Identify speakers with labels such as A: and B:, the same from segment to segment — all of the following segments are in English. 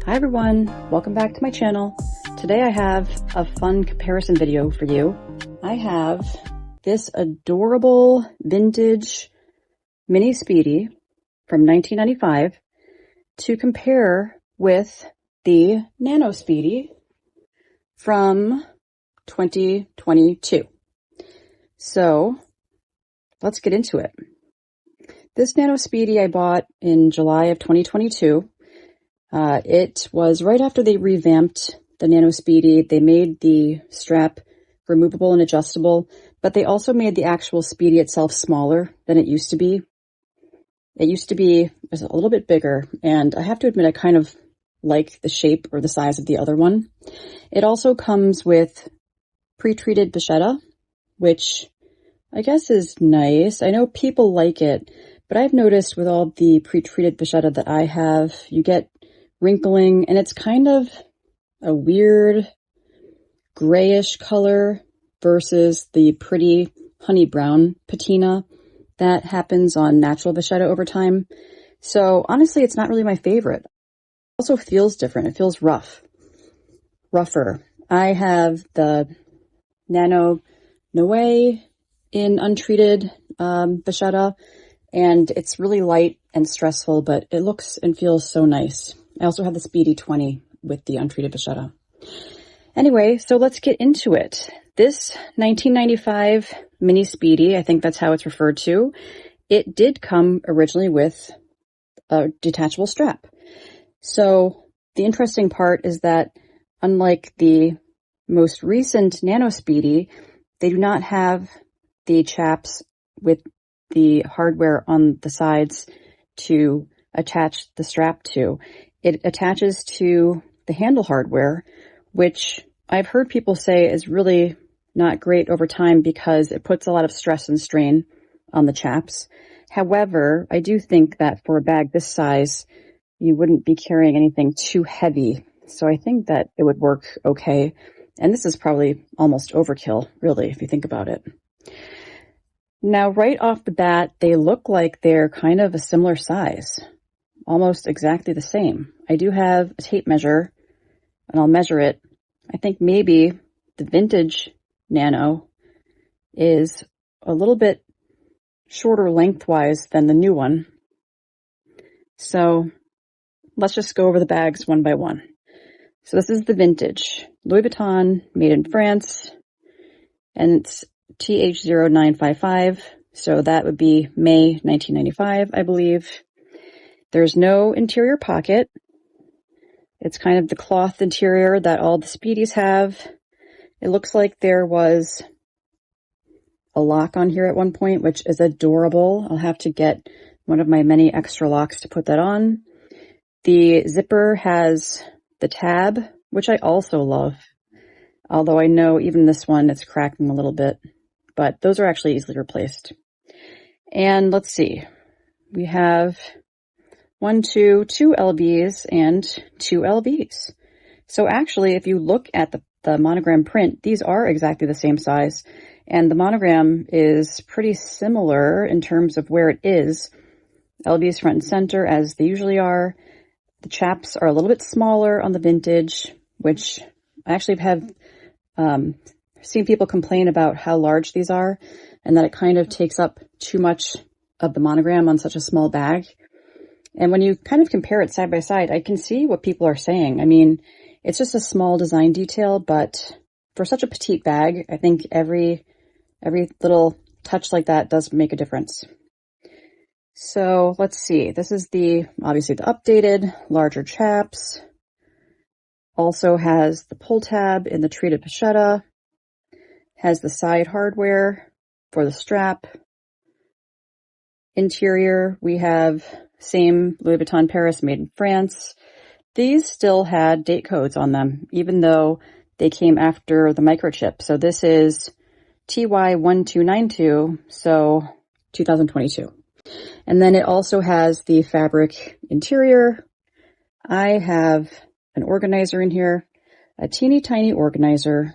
A: Hi everyone, welcome back to my channel. Today I have a fun comparison video for you. I have this adorable vintage Mini Speedy from 1995 to compare with the Nano Speedy from 2022. So let's get into it. This Nano Speedy I bought in July of 2022. It was right after they revamped the Nano Speedy. They made the strap removable and adjustable, but they also made the actual Speedy itself smaller than it used to be. It was a little bit bigger, and I have to admit I kind of like the shape or the size of the other one. It also comes with pre-treated vachetta, which I guess is nice. I know people like it, but I've noticed with all the pre-treated vachetta that I have, you get wrinkling, and it's kind of a weird grayish color versus the pretty honey brown patina that happens on natural vachetta over time. So honestly, it's not really my favorite. It also feels different. It feels rougher. I have the Nano Noe in untreated vachetta, and it's really light and stressful, but it looks and feels so nice. I also have the Speedy 20 with the untreated vachetta. Anyway, so let's get into it. This 1995 Mini Speedy, I think that's how it's referred to, it did come originally with a detachable strap. So the interesting part is that unlike the most recent Nano Speedy, they do not have the chaps with the hardware on the sides to attach the strap to. It attaches to the handle hardware, which I've heard people say is really not great over time because it puts a lot of stress and strain on the chaps. However, I do think that for a bag this size, you wouldn't be carrying anything too heavy. So I think that it would work okay. And this is probably almost overkill, really, if you think about it. Now, right off the bat, they look like they're kind of a similar size. Almost exactly the same. I do have a tape measure, and I'll measure it. I think maybe the vintage Nano is a little bit shorter lengthwise than the new one. So let's just go over the bags one by one. So this is the vintage Louis Vuitton, made in France, and it's TH0955. So that would be May 1995, I believe. There's no interior pocket. It's kind of the cloth interior that all the Speedies have. It looks like there was a lock on here at one point, which is adorable. I'll have to get one of my many extra locks to put that on. The zipper has the tab, which I also love. Although I know even this one, it's cracking a little bit, but those are actually easily replaced. And let's see, we have two LBs and two LBs. So actually, if you look at the monogram print, these are exactly the same size. And the monogram is pretty similar in terms of where it is. LB is front and center, as they usually are. The chaps are a little bit smaller on the vintage, which I actually have seen people complain about how large these are, and that it kind of takes up too much of the monogram on such a small bag. And when you kind of compare it side by side, I can see what people are saying. I mean, it's just a small design detail, but for such a petite bag, I think every little touch like that does make a difference. So let's see. This is obviously the updated, larger chaps. Also has the pull tab in the treated vachetta. Has the side hardware for the strap. Interior, we have same Louis Vuitton Paris, made in France. These still had date codes on them, even though they came after the microchip. So this is TY1292, so 2022. And then it also has the fabric interior. I have an organizer in here, a teeny tiny organizer,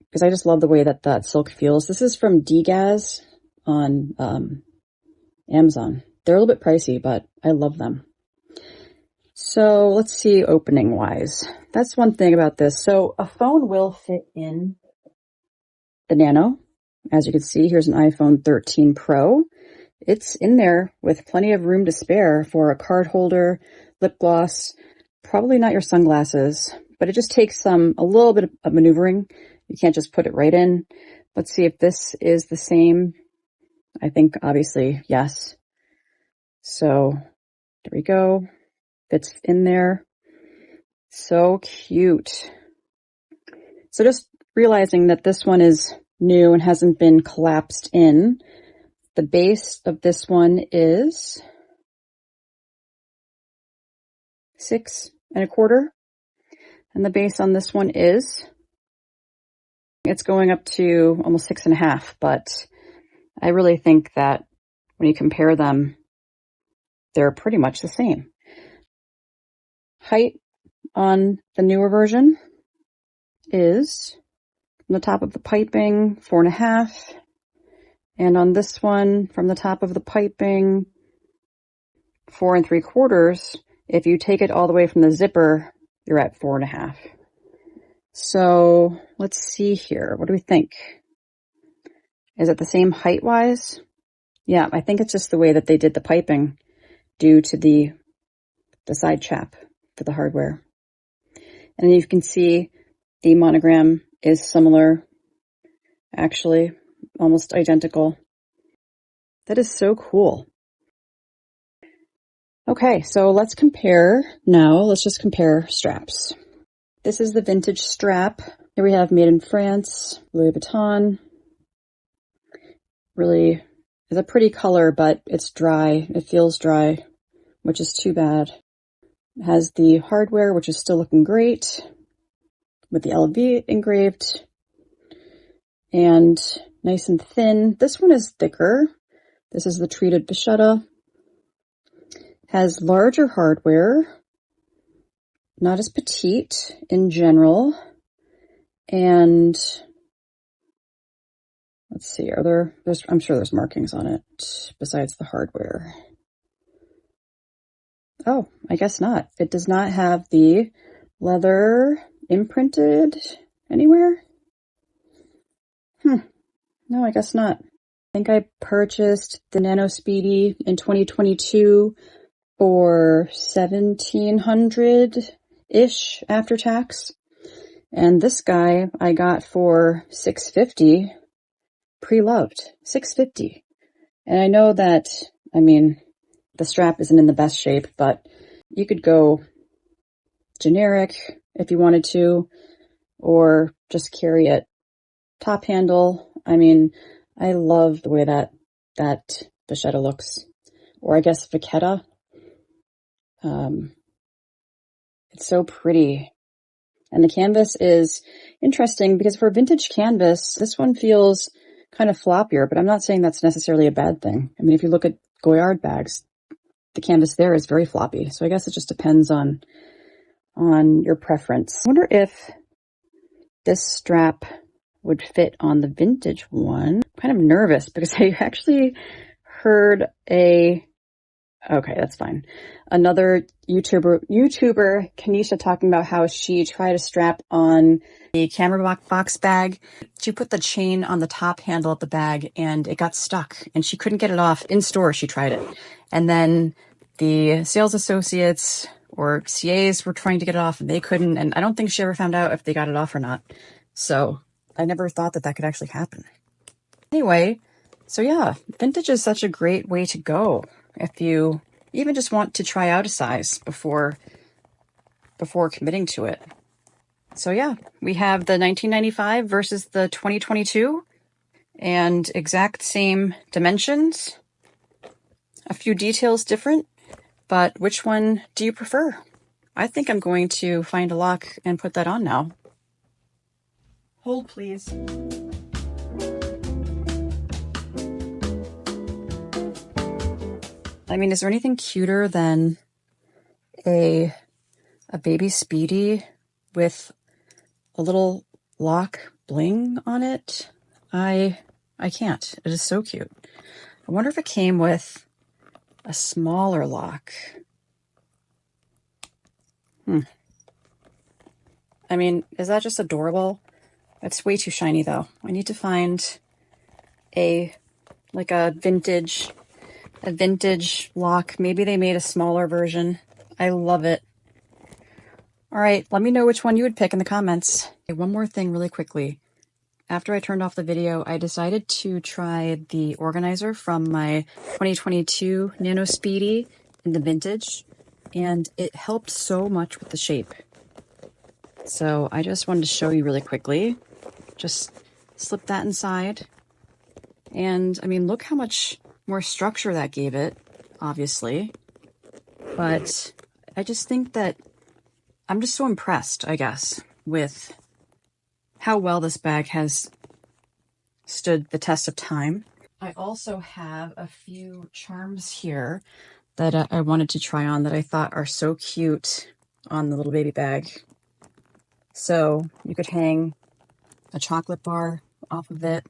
A: because I just love the way that silk feels. This is from Degaz on Amazon. They're a little bit pricey, but I love them. So let's see, opening wise. That's one thing about this. So a phone will fit in the Nano. As you can see, here's an iPhone 13 Pro. It's in there with plenty of room to spare for a card holder, lip gloss, probably not your sunglasses, but it just takes a little bit of maneuvering. You can't just put it right in. Let's see if this is the same. I think obviously yes. So there we go. Fits in there. So cute. So just realizing that this one is new and hasn't been collapsed in. The base of this one is 6.25, and the base on this one it's going up to almost 6.5, but I really think that when you compare them, they're pretty much the same. Height on the newer version is from the top of the piping 4.5, and on this one from the top of the piping 4.75. If you take it all the way from the zipper, you're at 4.5. So let's see here. What do we think? Is it the same height wise? Yeah, I think it's just the way that they did the piping due to the side chap for the hardware. And you can see the monogram is similar, actually, almost identical. That is so cool. Okay, so let's compare now. Let's just compare straps. This is the vintage strap. Here we have made in France, Louis Vuitton. Really is a pretty color, but it's dry. It feels dry, which is too bad. It has the hardware, which is still looking great, with the LV engraved, and nice and thin. This one is thicker. This is the treated vachetta. Has larger hardware, not as petite in general. And let's see, I'm sure there's markings on it besides the hardware. Oh, I guess not. It does not have the leather imprinted anywhere. No, I guess not. I think I purchased the Nano Speedy in 2022 for $1,700-ish after tax. And this guy I got for $650, pre-loved, $650. And I know that, the strap isn't in the best shape, but you could go generic if you wanted to, or just carry it top handle. I love the way that vachetta looks, or I guess vachetta. It's so pretty. And the canvas is interesting because for vintage canvas, this one feels kind of floppier, but I'm not saying that's necessarily a bad thing. If you look at Goyard bags, the canvas there is very floppy. So I guess it just depends on your preference. I wonder if this strap would fit on the vintage one. I'm kind of nervous because I actually heard okay, that's fine. Another YouTuber, Kanisha, talking about how she tried to strap on the camera box bag. She put the chain on the top handle of the bag and it got stuck and she couldn't get it off. In store, she tried it. And then the sales associates or CAs were trying to get it off and they couldn't. And I don't think she ever found out if they got it off or not. So I never thought that could actually happen. Anyway, so yeah, vintage is such a great way to go if you even just want to try out a size before committing to it. So yeah, we have the 1995 versus the 2022 and exact same dimensions, a few details different, but which one do you prefer? I think I'm going to find a lock and put that on now. Hold, please. Is there anything cuter than a baby Speedy with a little lock bling on it? I can't. It is so cute. I wonder if it came with a smaller lock. I mean, is that just adorable? It's way too shiny though. I need to find a vintage lock. Maybe they made a smaller version. I love it. All right, let me know which one you would pick in the comments. Okay, one more thing really quickly. After I turned off the video, I decided to try the organizer from my 2022 Nano Speedy in the vintage, and it helped so much with the shape. So I just wanted to show you really quickly. Just slip that inside. And I mean, look how much more structure that gave it, obviously. But I just think that I'm just so impressed, I guess, with how well this bag has stood the test of time. I also have a few charms here that I wanted to try on that I thought are so cute on the little baby bag. So you could hang a chocolate bar off of it,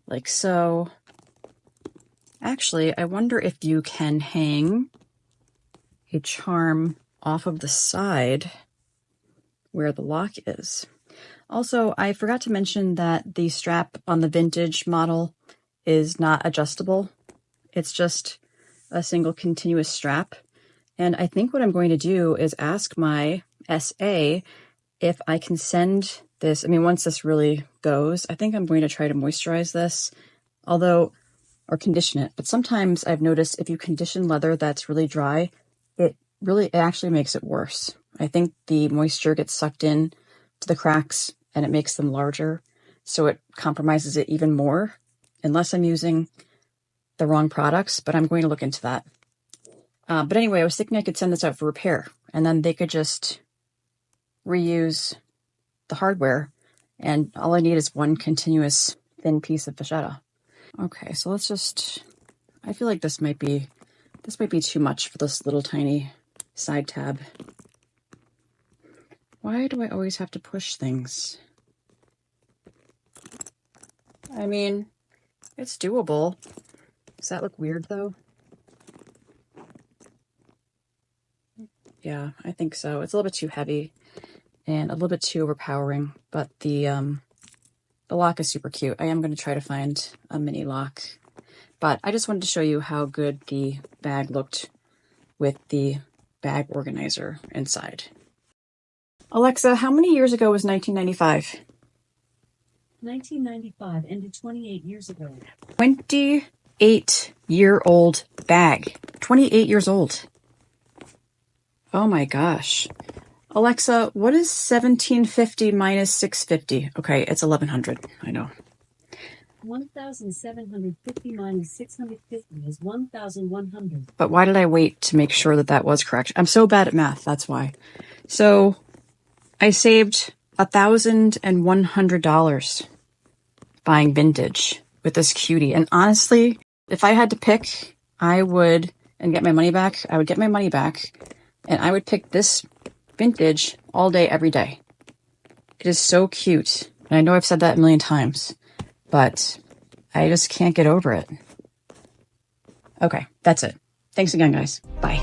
A: like so. Actually, I wonder if you can hang a charm off of the side where the lock is. Also, I forgot to mention that the strap on the vintage model is not adjustable. It's just a single continuous strap. And I think what I'm going to do is ask my SA if I can send this. I mean, once this really goes, I think I'm going to try to moisturize this, or condition it. But sometimes I've noticed if you condition leather that's really dry, it actually makes it worse. I think the moisture gets sucked in to the cracks and it makes them larger. So it compromises it even more, unless I'm using the wrong products, but I'm going to look into that. But anyway, I was thinking I could send this out for repair and then they could just reuse the hardware, and all I need is one continuous thin piece of vachetta. Okay, so let's just, I feel like this might be too much for this little tiny side tab. Why do I always have to push things? I mean, it's doable. Does that look weird though? Yeah, I think so. It's a little bit too heavy and a little bit too overpowering, but the lock is super cute. I am going to try to find a mini lock, but I just wanted to show you how good the bag looked with the bag organizer inside. Alexa, how many years ago was 1995?
B: 1995 ended 28 years ago.
A: 28-year-old bag. 28 years old. Oh my gosh. Alexa, what is 1750 minus 650? Okay, it's 1100. I know.
B: 1750 minus 650 is 1100.
A: But why did I wait to make sure that that was correct? I'm so bad at math, that's why. So I saved $1,100 buying vintage with this cutie. And honestly, if I had to pick, I would get my money back. I would get my money back and I would pick this vintage all day, every day. It is so cute. And I know I've said that a million times, but I just can't get over it. Okay, that's it. Thanks again, guys. Bye.